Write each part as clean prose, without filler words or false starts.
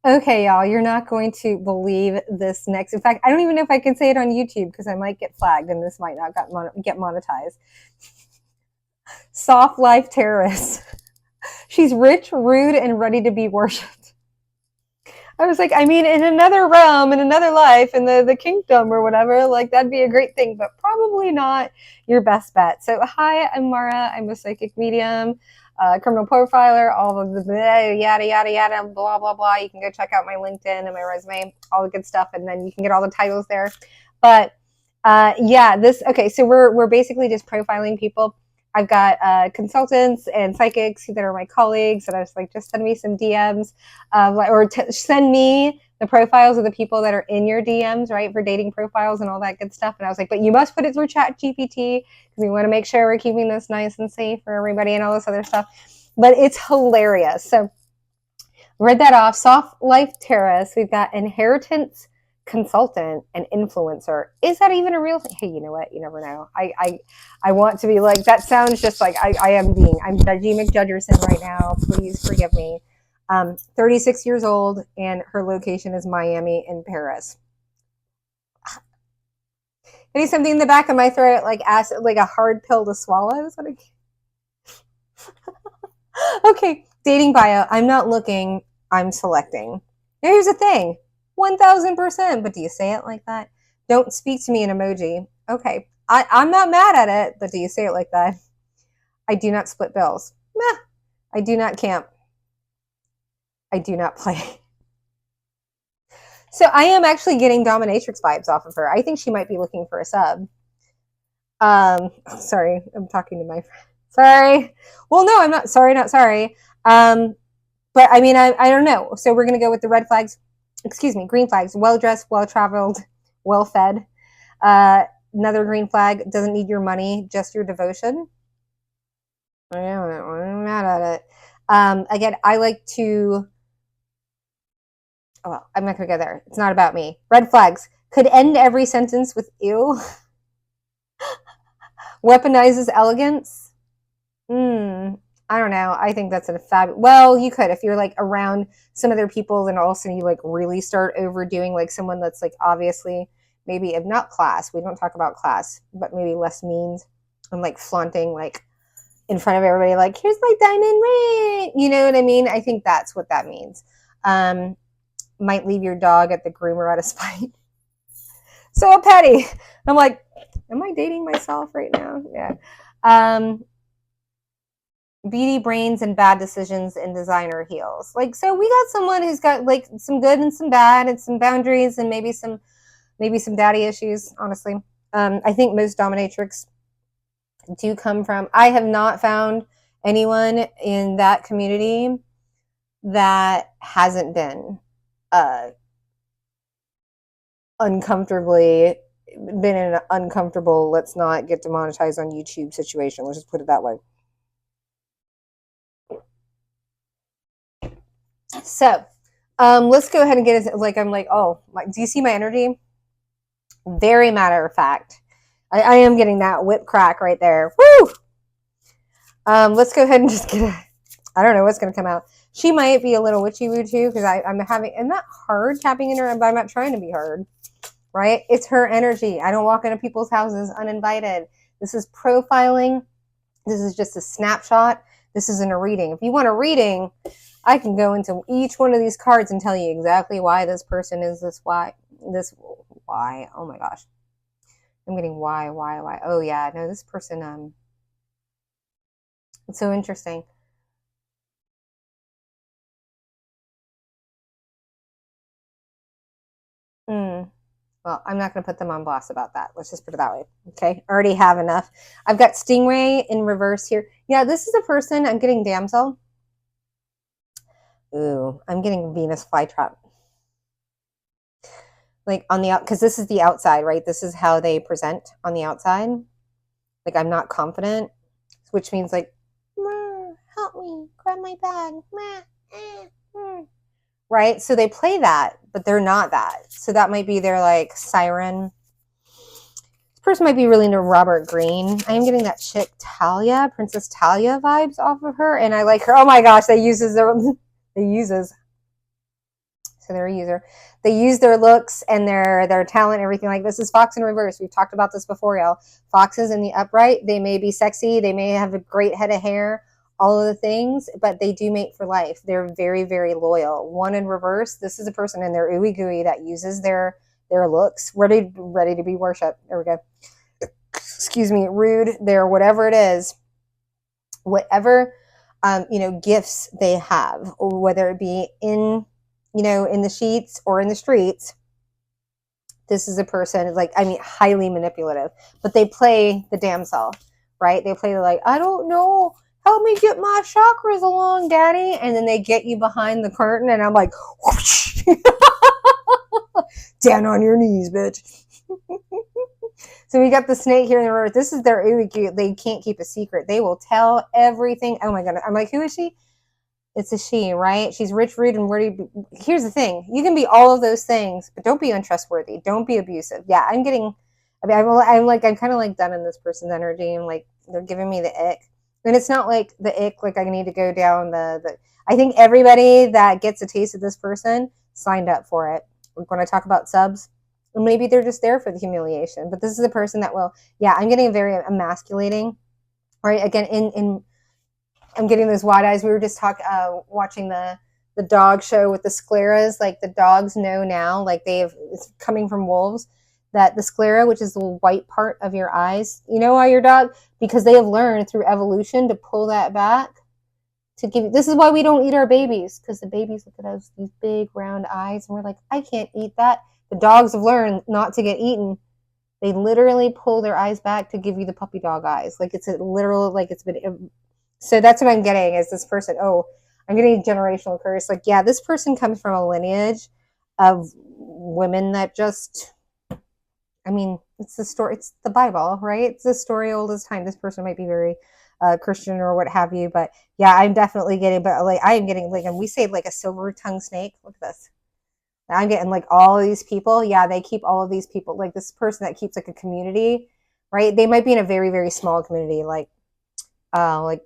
Okay, y'all, you're not going to believe this next. In fact, I don't even know if I can say it on YouTube because I might get flagged and this might not get monetized. Soft life terrorist. She's rich, rude, and ready to be worshipped. I was like, I mean, in another realm, in another life, in the kingdom or whatever, like that'd be a great thing, but probably not your best bet. So, hi, I'm Mara. I'm a psychic medium, criminal profiler, all of the yada, yada, yada, blah, blah, blah. You can go check out my LinkedIn and my resume, all the good stuff, and then you can get all the titles there. But yeah, okay, so we're basically just profiling people. I've got consultants and psychics that are my colleagues, and I was like, just send me some DMs, or send me the profiles of the people that are in your DMs, right, for dating profiles and all that good stuff. And I was like, but you must put it through Chat GPT because we want to make sure we're keeping this nice and safe for everybody and all this other stuff. But it's hilarious. So read that off. Soft Life Terrace. We've got Inheritance Consultant and Influencer. Is that even a real thing? Hey, you know what? You never know. I want to be like, that sounds just like I'm Judgy McJudgerson right now. Please forgive me. 36 years old, and her location is Miami and Paris. I need something in the back of my throat, like acid, like a hard pill to swallow. Okay, dating bio. I'm not looking, I'm selecting. Now, here's the thing 1000%, but do you say it like that? Don't speak to me in emoji. Okay, I'm not mad at it, but do you say it like that? I do not split bills. Meh. I do not camp. I do not play. So I am actually getting dominatrix vibes off of her. I think she might be looking for a sub. Sorry, I'm talking to my friend. Sorry. Well, no, I'm not sorry, not sorry. But I mean, I don't know. So we're going to go with the red flags. Excuse me, green flags. Well-dressed, well-traveled, well-fed. Another green flag, doesn't need your money, just your devotion. I'm mad at it. Again, I like to... Oh, well, I'm not going to go there. It's not about me. Red flags. Could end every sentence with ew. Weaponizes elegance. I don't know. I think that's a well, you could if you're like around some other people, then all of a sudden you like really start overdoing like someone that's like obviously maybe if not class. We don't talk about class, but maybe less means and like flaunting like in front of everybody, like here's my diamond ring. You know what I mean? I think that's what that means. Might leave your dog at the groomer out of spite. So petty. I'm like, am I dating myself right now? Yeah. Beady brains and bad decisions in designer heels. Like, so we got someone who's got like some good and some bad and some boundaries and maybe some daddy issues, honestly. I think most dominatrix do come from, I have not found anyone in that community that hasn't been uncomfortably been in an uncomfortable, let's not get demonetized on YouTube situation. Let's just put it that way. So let's go ahead and get it. Like, I'm like, oh, do you see my energy? Very matter of fact. I am getting that whip crack right there. Woo! Let's go ahead and just get it. I don't know what's going to come out. She might be a little witchy woo too because I'm not hard tapping in her, but I'm not trying to be hard, right? It's her energy. I don't walk into people's houses uninvited. This is profiling. This is just a snapshot. This isn't a reading. If you want a reading, I can go into each one of these cards and tell you exactly why this person is this, why. Oh my gosh. I'm getting why. Oh yeah, no, this person, it's so interesting. Well, I'm not going to put them on blast about that. Let's just put it that way. Okay. Already have enough. I've got Stingray in reverse here. Yeah, this is a person. I'm getting Damsel. Ooh, I'm getting Venus flytrap. Like on the out, because this is the outside, right? This is how they present on the outside. Like I'm not confident, which means like, help me, grab my bag. Right? So they play that, but they're not that. So that might be their like siren. This person might be really into Robert Greene. I am getting that chick Talia, Princess Talia vibes off of her, and I like her. Oh my gosh, they uses So they're a user. They use their looks and their talent, everything like this. Is Fox in reverse. We've talked about this before, y'all. Foxes in the upright, they may be sexy, they may have a great head of hair, all of the things, but they do mate for life. They're very, very loyal. One in reverse, this is a person in their ooey gooey that uses their looks, ready to be worshipped. There we go. Excuse me, rude, they're whatever it is, whatever gifts they have, whether it be in in the sheets or in the streets. This is a person like, I mean, highly manipulative, but they play the damsel, right? They play like, I don't know, help me get my chakras along, daddy. And then they get you behind the curtain and I'm like, whoosh. Down on your knees, bitch. So we got the snake here in the river. This is their ooey. They can't keep a secret. They will tell everything. Oh my God. I'm like, who is she? It's a she, right? She's rich, rude, and wordy. Here's the thing. You can be all of those things, but don't be untrustworthy. Don't be abusive. Yeah, I'm kind of like done in this person's energy. And like, they're giving me the ick. And it's not like the ick, like I need to go down the I think everybody that gets a taste of this person signed up for it. When I talk about subs, maybe they're just there for the humiliation. But this is a person that will, yeah, I'm getting very emasculating, right? Again, I'm getting those wide eyes. We were just watching the dog show with the scleras. Like the dogs know now, like it's coming from wolves, that the sclera, which is the white part of your eyes, you know why your dog? Because they have learned through evolution to pull that back to give you. This is why we don't eat our babies, because the babies look at us, these big round eyes, and we're like, I can't eat that. The dogs have learned not to get eaten. They literally pull their eyes back to give you the puppy dog eyes. Like it's a literal, like it's been. So that's what I'm getting is this person. Oh, I'm getting generational curse. Like, yeah, this person comes from a lineage of women that just, I mean, it's the story. It's the Bible, right? It's the story old as time. This person might be very Christian or what have you. But yeah, I'm definitely getting, but like I am getting like, and we say like a silver-tongued snake. Look at this. I'm getting like all of these people. Yeah, they keep all of these people. Like this person that keeps like a community, right? They might be in a very, very small community, like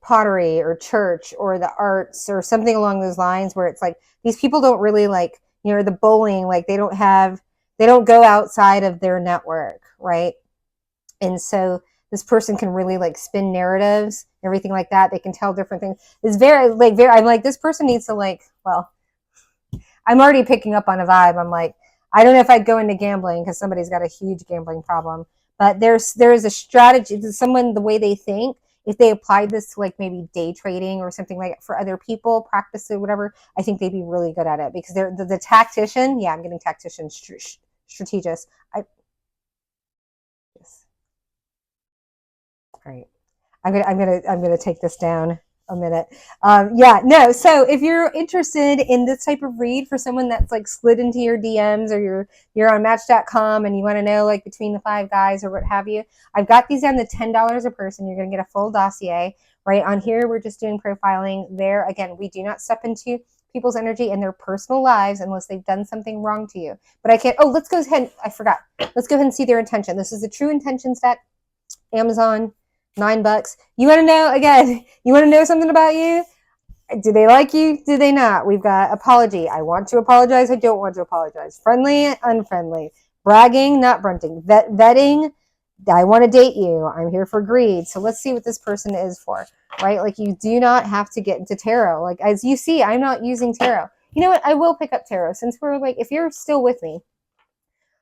pottery or church or the arts or something along those lines, where it's like these people don't really like, the bowling, like they don't go outside of their network, right? And so this person can really like spin narratives, everything like that. They can tell different things. It's I'm like, this person needs to like, well, I'm already picking up on a vibe. I'm like, I don't know if I'd go into gambling because somebody's got a huge gambling problem, but there is a strategy to someone, the way they think. If they applied this to like maybe day trading or something like it for other people, practice it, whatever, I think they'd be really good at it because they're the tactician. Yeah, I'm getting tactician, strategist. Yes. All right. I'm gonna take this down a minute. So if you're interested in this type of read for someone that's like slid into your DMs or you're on Match.com and you want to know like between the 5 guys or what have you, I've got these down to $10 a person. You're gonna get a full dossier. Right on here, we're just doing profiling. There, again, we do not step into people's energy and their personal lives unless they've done something wrong to you. But I can't. Oh, let's go ahead. I forgot. Let's go ahead and see their intention. This is the True Intentions deck. Amazon. $9. You want to know, again, you want to know something about you? Do they like you? Do they not? We've got apology. I want to apologize. I don't want to apologize. Friendly, unfriendly. Bragging, not brunting. Vetting, I want to date you. I'm here for greed. So let's see what this person is for, right? Like you do not have to get into tarot. Like as you see, I'm not using tarot. You know what? I will pick up tarot since we're like, if you're still with me,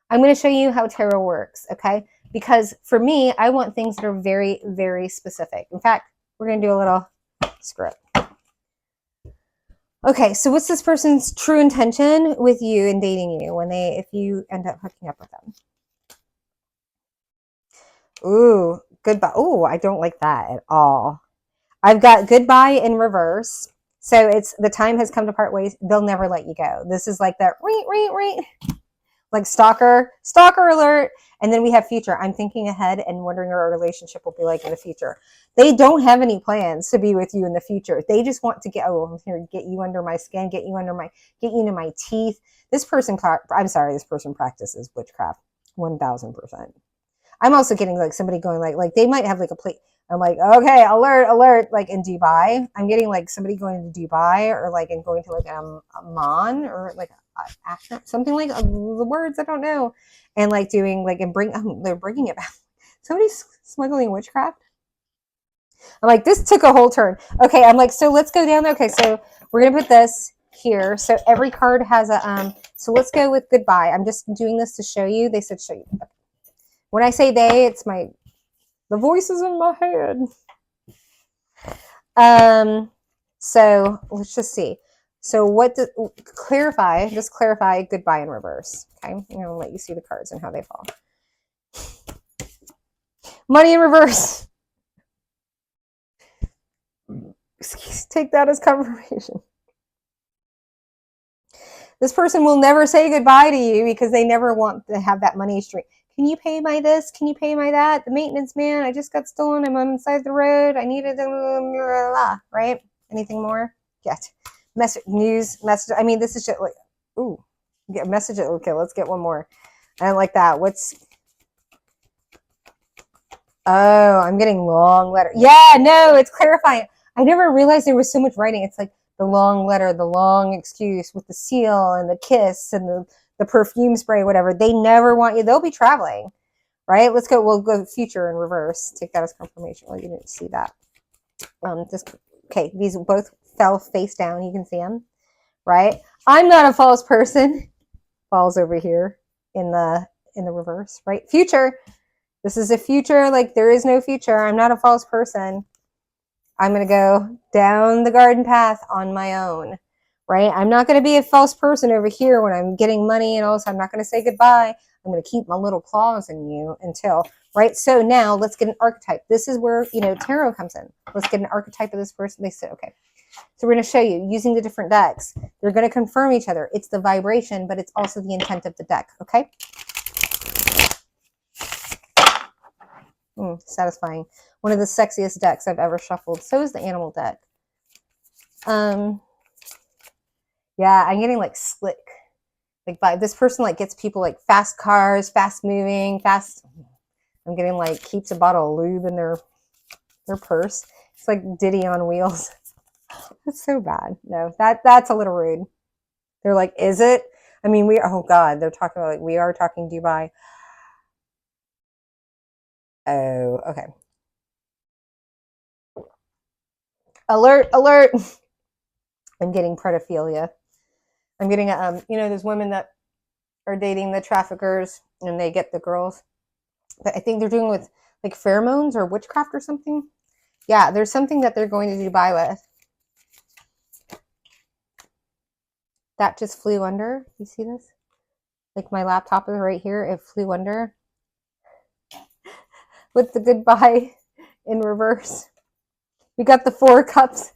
I'm going to show you how tarot works, okay? Because for me, I want things that are very, very specific. In fact, we're going to do a little script. Okay, so what's this person's true intention with you and dating you if you end up hooking up with them? Ooh, goodbye. Ooh, I don't like that at all. I've got goodbye in reverse. So it's the time has come to part ways. They'll never let you go. This is like that like stalker alert. And then we have future. I'm thinking ahead and wondering what our relationship will be like in the future. They don't have any plans to be with you in the future. They just want to get you under my skin, get you into my teeth. This person practices witchcraft 1000%. I'm also getting like somebody going like they might have like I'm like, okay, alert, alert. Like in Dubai, I'm getting like somebody going to Dubai or like and going to like Amman or like something like the words I don't know, and like doing like and they're bringing it back. Somebody's smuggling witchcraft. I'm like, this took a whole turn. Okay, I'm like, so let's go down there. Okay, so we're gonna put this here. So every card has a so let's go with goodbye. I'm just doing this to show you. They said show you. When I say they, it's the voices in my head. So let's just see. So what just clarify goodbye in reverse. Okay, I'm gonna let you see the cards and how they fall. Money in reverse. Take that as confirmation. This person will never say goodbye to you because they never want to have that money stream. Can you pay my this? Can you pay my that? The maintenance man, I just got stolen. I'm on the side of the road. I needed right? Anything more? Yet. Message. I mean, this is just like, ooh, get a message. Okay, let's get one more. I don't like that. Oh, I'm getting long letter. Yeah, no, it's clarifying. I never realized there was so much writing. It's like the long letter, the long excuse with the seal and the kiss and the perfume spray, whatever. They never want you. They'll be traveling, right? Let's go. We'll go future in reverse. Take that as confirmation. Well, you didn't see that. Okay. These both fell face down. You can see them, right? I'm not a false person. Falls over here in the reverse, right? Future. This is a future, like there is no future. I'm not a false person. I'm going to go down the garden path on my own, right? I'm not going to be a false person over here when I'm getting money and also I'm not going to say goodbye. I'm going to keep my little claws in you until, right? So now let's get an archetype. This is where, tarot comes in. Let's get an archetype of this person. They said, okay. So we're going to show you using the different decks. They're going to confirm each other. It's the vibration, but it's also the intent of the deck, okay? Satisfying. One of the sexiest decks I've ever shuffled. So is the animal deck. Yeah, I'm getting like slick. Like this person like gets people like fast cars, fast moving, fast. I'm getting like keeps a bottle of lube in their purse. It's like Diddy on wheels. That's so bad. No, that's a little rude. They're like, is it? I mean, oh God, they're talking about like we are talking Dubai. Oh, okay. Alert, alert. I'm getting pedophilia. I'm getting there's women that are dating the traffickers and they get the girls. But I think they're doing with like pheromones or witchcraft or something. Yeah, there's something that they're going to Dubai with. That just flew under. You see this? Like my laptop is right here. It flew under. With the goodbye in reverse. We got the 4 cups.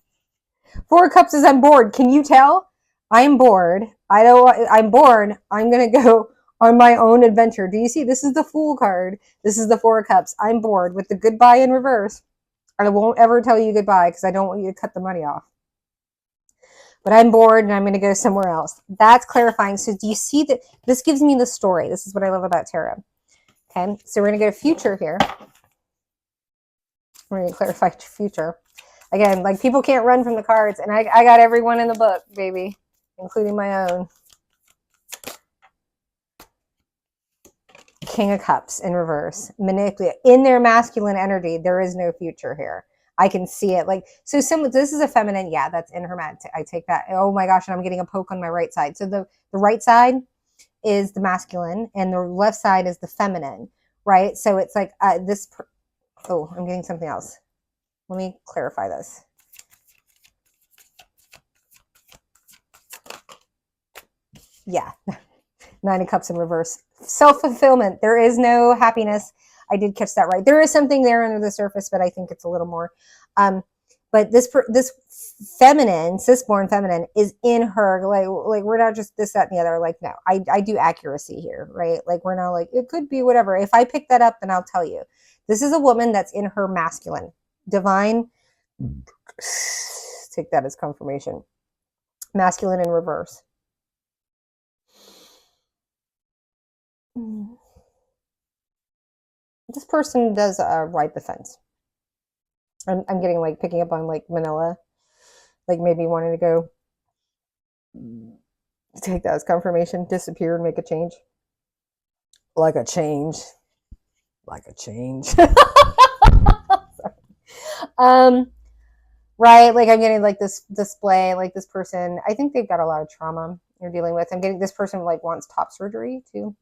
4 cups is I'm bored. Can you tell? I'm bored. I'm bored. I'm going to go on my own adventure. Do you see? This is the Fool card. This is the 4 cups. I'm bored with the goodbye in reverse. I won't ever tell you goodbye because I don't want you to cut the money off. But I'm bored and I'm going to go somewhere else. That's clarifying. So do you see that? This gives me the story. This is what I love about tarot. Okay, so we're going to go future here. We're going to clarify future. Again, like people can't run from the cards, and I got everyone in the book, baby, including my own. King of Cups in reverse. Manipulate. In their masculine energy, there is no future here. I can see it. Like, so this is a feminine. Yeah, that's in her mat. I take that. Oh my gosh, and I'm getting a poke on my right side. So the right side is the masculine, and the left side is the feminine, right? So it's like this. Oh, I'm getting something else. Let me clarify this. Yeah. 9 of Cups in reverse. Self-fulfillment. There is no happiness. I did catch that right. There is something there under the surface, but I think it's a little more. But this feminine, cis-born feminine, is in her. Like we're not just this, that, and the other. Like, no, I do accuracy here, right? Like we're not like, it could be whatever. If I pick that up, then I'll tell you. This is a woman that's in her masculine. Divine. Take that as confirmation. Masculine in reverse. This person does ride the fence. I'm getting like picking up on like Manila, like maybe wanting to go take that as confirmation, disappear and make a change. Like a change. Like a change. um, right. Like I'm getting like this display, like this person, I think they've got a lot of trauma you're dealing with. I'm getting this person like wants top surgery too.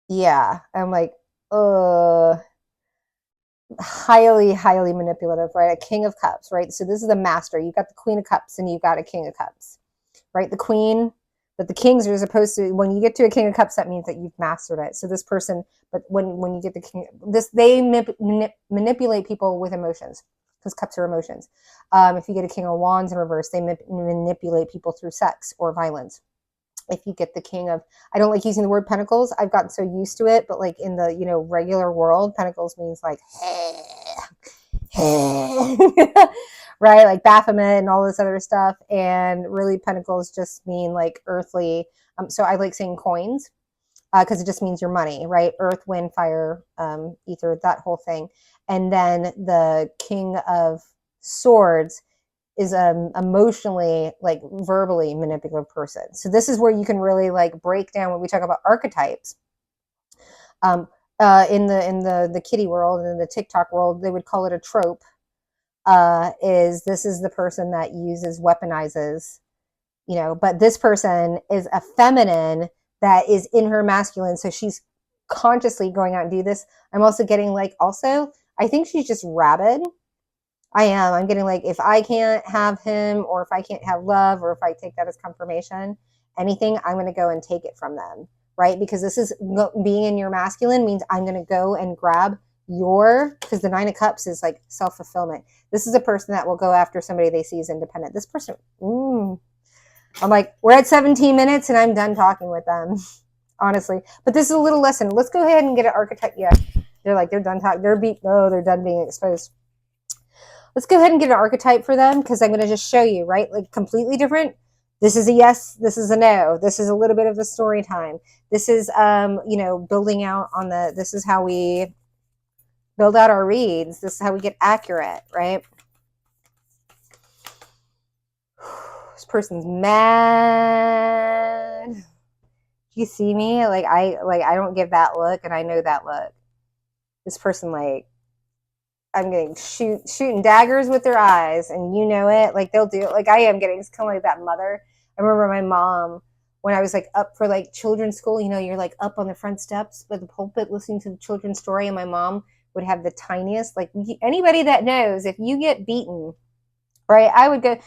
Yeah. I'm like, highly, highly manipulative, right? A king of cups, right? So this is the master. You've got the queen of cups and you've got a king of cups, right? The queen, but the kings are supposed to, when you get to a king of cups, that means that you've mastered it. So this person, but when you get the king, they manipulate people with emotions, because cups are emotions. If you get a king of wands in reverse, they manipulate people through sex or violence. If you get the king of, I don't like using the word pentacles, I've gotten so used to it, but like in the, regular world, pentacles means like right, like Baphomet and all this other stuff, and really pentacles just mean like earthly. So I like saying coins, because it just means your money, right? Earth, wind, fire, ether, that whole thing. And then the king of swords is emotionally, like verbally manipulative person. So this is where you can really like break down when we talk about archetypes. In the kitty world and in the TikTok world, they would call it a trope. This is the person that uses weaponizes, but this person is a feminine that is in her masculine, so she's consciously going out and do this. I'm also getting like, also, I think she's just rabid. I'm getting like, if I can't have him, or if I can't have love, or if I take that as confirmation, anything, I'm going to go and take it from them, right? Because this is being in your masculine means I'm going to go and grab because the 9 of cups is like self-fulfillment. This is a person that will go after somebody they see as independent. This person, I'm like, we're at 17 minutes and I'm done talking with them, honestly. But this is a little lesson. Let's go ahead and get an archetype. Yeah, they're done talking. They're done being exposed. Let's go ahead and get an archetype for them, because I'm going to just show you, right? Like completely different. This is a yes. This is a no. This is a little bit of the story time. This is, building out on this is how we build out our reads. This is how we get accurate, right? This person's mad. Do you see me? I don't give that look, and I know that look. This person, like, I'm getting shooting daggers with their eyes, and you know it. Like they'll do it. Like I am getting, it's kind of like that mother. I remember my mom when I was like up for like children's school. You're like up on the front steps of the pulpit listening to the children's story, and my mom would have the tiniest. Like anybody that knows, if you get beaten, right? I would go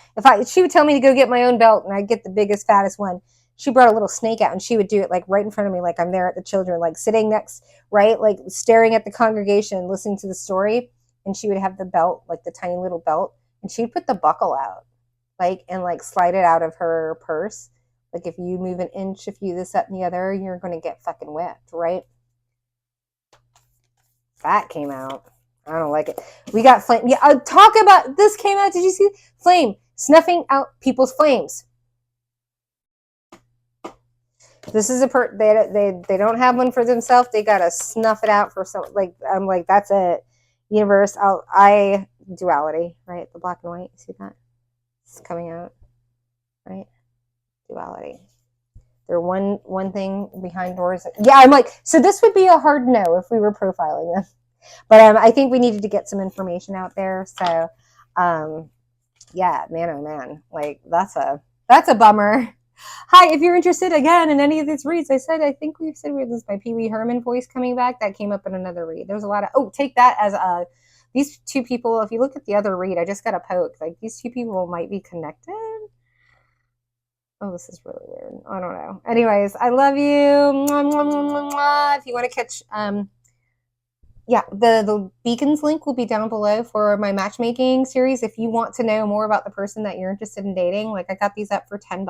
she would tell me to go get my own belt, and I'd get the biggest, fattest one. She brought a little snake out, and she would do it like right in front of me, like I'm there at the children, like sitting next, right, like staring at the congregation, listening to the story. And she would have the belt, like the tiny little belt, and she'd put the buckle out, and slide it out of her purse. Like if you move an inch, if you this, that, and the other, you're going to get fucking whipped, right? That came out. I don't like it. We got flame. Yeah, talk about this came out. Did you see flame snuffing out people's flames? This is they don't have one for themselves. They gotta snuff it out for some. Like I'm like, that's it. Universe, duality, right? The black and white. See that? It's coming out, right? Duality. They're one thing behind doors. Yeah, I'm like, so this would be a hard no if we were profiling them. But I think we needed to get some information out there. So, yeah, man, oh man, like that's a bummer. Hi, if you're interested again in any of these reads, I think we've said this by Pee Wee Herman voice coming back. That came up in another read. There's a lot of, take that as these two people, if you look at the other read, I just got a poke. Like these two people might be connected. Oh, this is really weird. I don't know. Anyways, I love you. Mwah, mwah, mwah, mwah. If you want to catch, yeah, the beacons link will be down below for my matchmaking series. If you want to know more about the person that you're interested in dating, like I got these up for $10.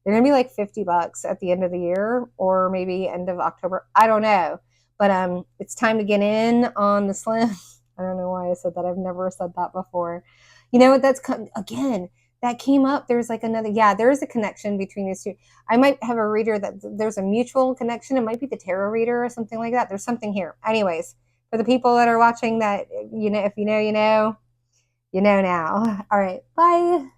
They're going to be like $50 at the end of the year, or maybe end of October. I don't know. But it's time to get in on the slim. I don't know why I said that. I've never said that before. You know what? Again, that came up. There's like another, yeah, there is a connection between these two. I might have a reader that there's a mutual connection. It might be the tarot reader or something like that. There's something here. Anyways, for the people that are watching that, if you know, you know now. All right, bye.